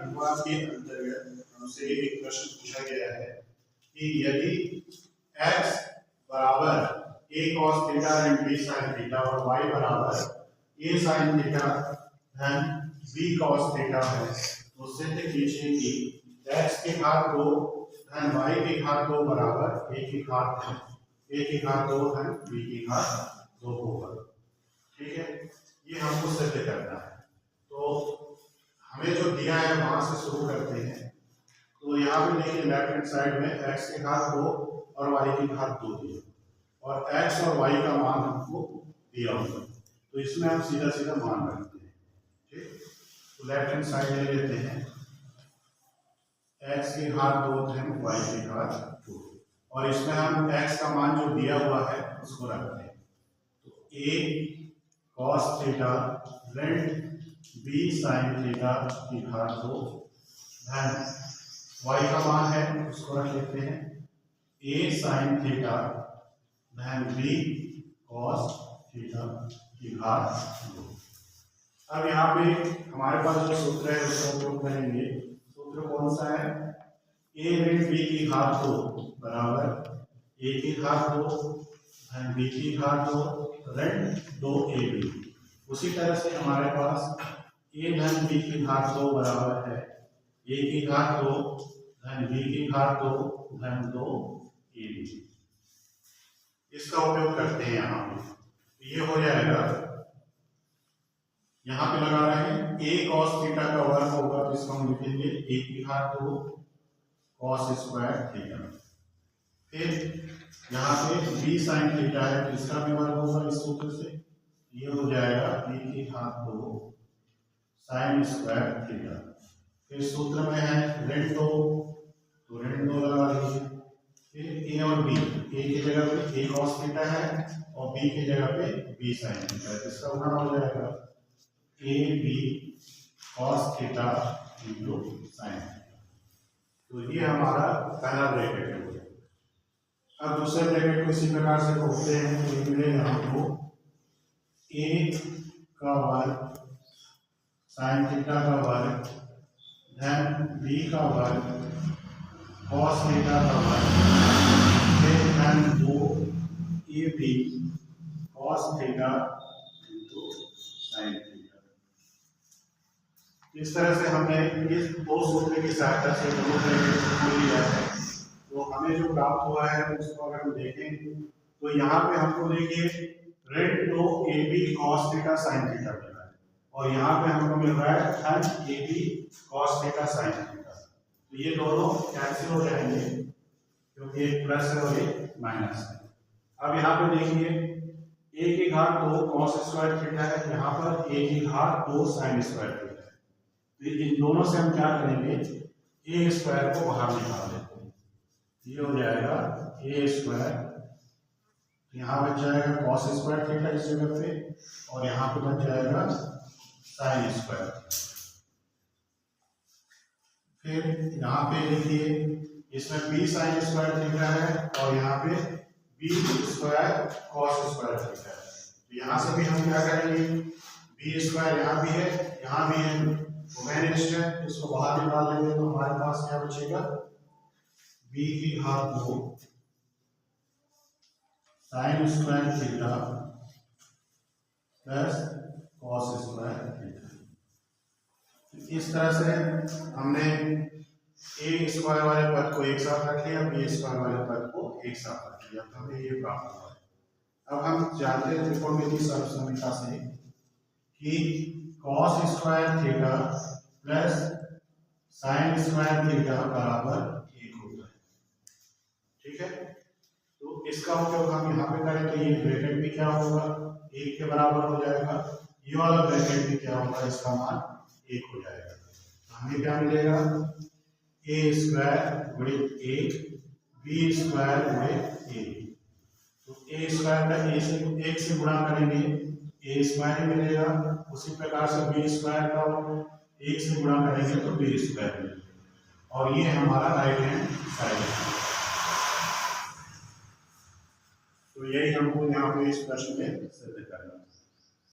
अनुवाद के अंतर्गत हमसे एक प्रश्न पूछा गया है कि यदि x बराबर a cos theta and b sin theta और y बराबर a sin थीटा धन b cos थीटा है, तो सिद्ध कीजिए कि x की घात 2 धन y की घात 2 बराबर a की घात 2 धन b की घात 2 होगा। ठीक है, ये हमको सिद्ध करना है। तो हमें जो दिया है वहां से शुरू करते हैं। तो यहाँ पे देखिए लेफ्ट हैंड साइड में x की घात 2 और y की घात 2 दिया और x और y का मान हमको दिया होगा, तो इसमें हम सीधा सीधा मान रखते हैं। ठीक, तो लेफ्ट हैंड साइड ले लेते हैं x की घात 2 धन y की घात 2 और इसमें हम x का मान जो दिया हुआ है उसको रखते हैं। तो a cos थीटा ऋण b sin थीटा की घात 2 धन y का मान है उसको रख लेते हैं a sin थीटा धन b cos थीटा की घात 2। अब यहाँ पे हमारे पास जो सूत्र है उसका उपयोग करेंगे। सूत्र कौन सा है? a ऋण b की घात 2 बराबर a की घात 2 धन b की घात 2 ऋण 2ab। उसी तरह से हमारे पास a धन b की घात 2 बराबर है a की घात 2 धन b की घात 2 धन 2ab। इसका उपयोग करते हैं यहाँ पे, ये हो जाएगा। यहाँ पे लगा रहे हैं a cos थीटा का वर्ग होगा, तो इसको हम लिखेंगे a की घात 2 cos स्क्वायर थीटा। फिर यहाँ पे b sin थीटा है, तो इसका भी वर्ग होगा इस सूत्र से, ये हो जाएगा a की घात 2 sin स्क्वायर थीटा। फिर सूत्र में है ऋण 2, तो ऋण 2 लगा लीजिए। फिर a और b, a की जगह पे a cos थीटा है और b की जगह पे b sin थीटा है, इसका गुणा हो जाएगा a b cos theta into sin theta. तो ये हमारा पहला ब्रैकेट है। अब दूसरे ब्रैकेट को इसी प्रकार से खोलते हैं, तो ये मिलेगा हमको a का वर्ग sin थीटा का वर्ग धन b का वर्ग cos थीटा का वर्ग फिर धन 2ab cos theta into sin theta. इस तरह से हमने इस दो सूत्र की सहायता से दोनों ब्रैकेट को लिया है। तो हमें जो प्राप्त हुआ है उसको अगर हम देखें तो यहाँ पे हमको देखिए ऋण 2ab cos theta sin theta मिला है और यहाँ पे हमको मिल रहा है धन ab cos theta sin theta. तो ये दोनों कैंसिल हो जाएंगे क्योंकि एक प्लस है और एक माइनस है। अब यहाँ पे देखिए a की घात 2 cos स्क्वायर थीटा है, यहाँ पर a की घात 2 sin स्क्वायर थीटा है। तो इन दोनों से हम क्या करेंगे, a स्क्वायर को बाहर निकाल देते हैं। ये हो जाएगा a स्क्वायर, यहाँ बच जाएगा cos स्क्वायर थीटा इस जगह पे और यहाँ पे बच जाएगा sin स्क्वायर। फिर यहाँ पे देखिए इसमें b sin स्क्वायर थीटा है और यहाँ पे b square cos square theta है। तो यहाँ से भी हम क्या करेंगे, b स्क्वायर यहाँ भी है यहाँ भी है, तो मैंने इसको बाहर निकाल लेंगे तो हमारे पास क्या बचेगा, b की घात 2 sin square theta plus cos square theta. इस तरह से हमने a स्क्वायर वाले पद को एक साथ रख लिया, b स्क्वायर वाले पद को एक साथ रख लिया, तो हमें ये प्राप्त हुआ है। अब हम जानते हैं त्रिकोणमितीय सर्वसम्यता से कि cos square theta plus sin square theta बराबर 1 होता है। ठीक है, तो इसका उपयोग हम यहाँ पे करें तो ये ब्रैकेट भी क्या होगा, 1 के बराबर हो जाएगा। ये वाला ब्रैकेट भी क्या होगा, इसका मान 1 हो जाएगा। हमें क्या मिलेगा, a स्क्वायर गुणित 1 b स्क्वायर गुणित 1। तो a स्क्वायर का a से 1 से गुणा करेंगे a स्क्वायर ही मिलेगा, उसी प्रकार से b स्क्वायर का 1 से गुणा करेंगे तो b स्क्वायर मिलेगा और ये हमारा राइट हैंड साइड है। तो यही हमको यहाँ पे इस प्रश्न में सिद्ध करना है।